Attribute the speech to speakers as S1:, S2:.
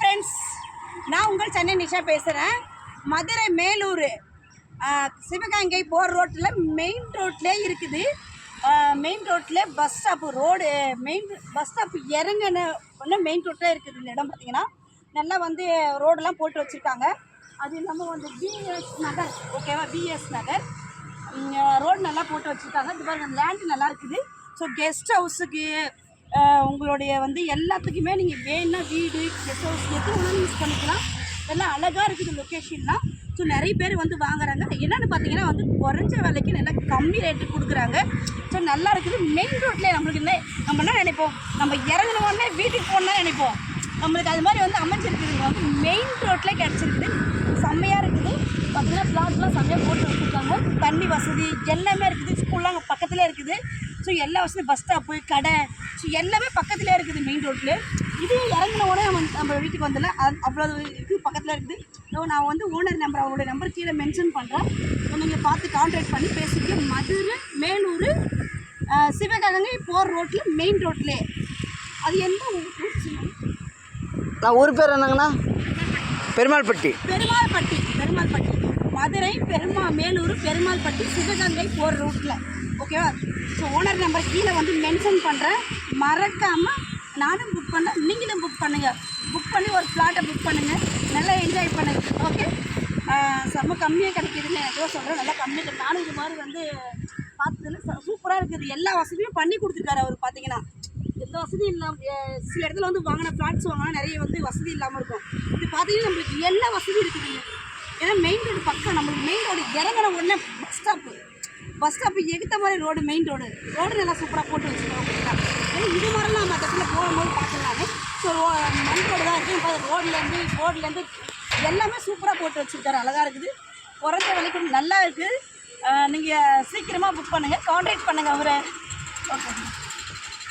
S1: Friends, நான் உங்கள் சென்னை நிஷா பேசுகிறேன். மதுரை மேலூர் சிவகங்கை போகிற ரோட்டில் மெயின் ரோட்லேயே இருக்குது. மெயின் ரோட்டில் bus stop road bus stop இறங்கின ஒன்று மெயின் ரோட்டில் இருக்குது. இந்த இடம் பார்த்திங்கன்னா நல்லா வந்து ரோடெல்லாம் போட்டு வச்சுருக்காங்க. அது இல்லாமல் வந்து பிஎஸ் நகர், ஓகேவா, பிஎஸ் நகர் ரோடு நல்லா போட்டு வச்சுருக்காங்க. இது பாருங்கள், லேண்டு நல்லா இருக்குது. ஸோ கெஸ்ட் ஹவுஸுக்கு உங்களுடைய வந்து எல்லாத்துக்குமே நீங்கள் வேணும்னா வீடு, கெஸ்ட் ஹவுஸ் எது வேணாலும் யூஸ் பண்ணிக்கலாம். எல்லாம் அழகாக இருக்குது லொக்கேஷன்லாம். ஸோ நிறைய பேர் வந்து வாங்குறாங்க. என்னென்னு பார்த்தீங்கன்னா வந்து குறைஞ்ச விலைக்கு நல்லா கம்மி ரேட்டு கொடுக்குறாங்க. ஸோ நல்லா இருக்குது. மெயின் ரோட்லேயே நம்மளுக்கு இல்லை, நம்ம என்ன நினைப்போம், நம்ம இறங்கினோடனே வீட்டுக்கு போகணுன்னா நினைப்போம். நம்மளுக்கு அது மாதிரி வந்து அமைஞ்சிருக்குதுங்க. வந்து மெயின் ரோட்லேயே கிடச்சிருக்குது. செம்மையாக இருக்குது. பார்த்தீங்கன்னா பிளாட்லாம் செம்மையாக போட்டு வச்சுருக்காங்க. தண்ணி வசதி எல்லாமே இருக்குது. ஸ்கூல்லாம் அங்கே பக்கத்துலேயே இருக்குது. ஸோ எல்லா வசதியும் பஸ் ஸ்டாப்பு, கடை, ஸோ எல்லாமே பக்கத்துலேயே இருக்குது மெயின் ரோட்டில். இது இறங்கின உடனே நம்ம வீட்டுக்கு வந்துடல, அவ்வளோ இருக்குது, பக்கத்தில் இருக்குது. ஸோ நான் வந்து ஓனர் நம்பர், அவங்களோட நம்பர் கீழே மென்ஷன் பண்ணுறேன். நீங்கள் பார்த்து கான்டாக்ட் பண்ணி பேசிட்டு மதுரை மேலூர் சிவகங்கை போகிற ரோட்டில் மெயின் ரோட்லேயே. அது எந்த ஊர்?
S2: நான் ஊர் பேர் என்னங்கண்ணா? பெருமாள்பட்டி.
S1: மதுரை மேலூர் பெருமாள்பட்டி சிவகங்கை போகிற ரூட்டில், ஓகேவா. ஸோ ஓனர் நம்பர் கீழே வந்து மென்ஷன் பண்ணுறேன். மறக்காமல் நானும் புக் பண்ணுறேன், நீங்களும் புக் பண்ணுங்கள். புக் பண்ணி ஒரு ஃப்ளாட்டை புக் பண்ணுங்கள். நல்லா என்ஜாய் பண்ணுங்கள். ஓகே, செம்ம கம்மியாக கிடைக்கிதுன்னு எனக்கு சொல்கிறேன். நல்லா கம்மியாக. நானும் இது மாதிரி வந்து பார்த்ததில் சூப்பராக இருக்குது. எல்லா வசதியும் பண்ணி கொடுத்துருக்காரு அவர். பார்த்தீங்கன்னா எந்த வசதியும் இல்லாமல் சில இடத்துல வந்து வாங்கின ஃப்ளாட்ஸ் வாங்கினா நிறைய வந்து வசதி இல்லாமல் இருக்கும். இது பார்த்தீங்கன்னா நம்மளுக்கு எல்லா வசதியும் இருக்குது. ஏன்னா மெயின் ரோடு பக்கம், நம்மளுக்கு மெயின் ரோடு இறங்கின உடனே பஸ் ஸ்டாப்பு எகுத்த மாதிரி ரோடு, மெயின் ரோடு நல்லா சூப்பராக போட்டு வச்சுருக்கோம். ஓகேங்களா, இது மாதிரிலாம் மற்ற இடத்துல போகும்போது பார்க்கலாமே. ஸோ மண் ரோடு தான் இருக்குது. இப்போ ரோட்லேருந்து எல்லாமே சூப்பராக போட்டு வச்சுருக்காரு. அழகாக இருக்குது. குறைஞ்ச விலைக்கு நல்லா இருக்குது. நீங்கள் சீக்கிரமாக புக் பண்ணுங்கள், கான்டாக்ட் பண்ணுங்கள் அவரை. ஓகே.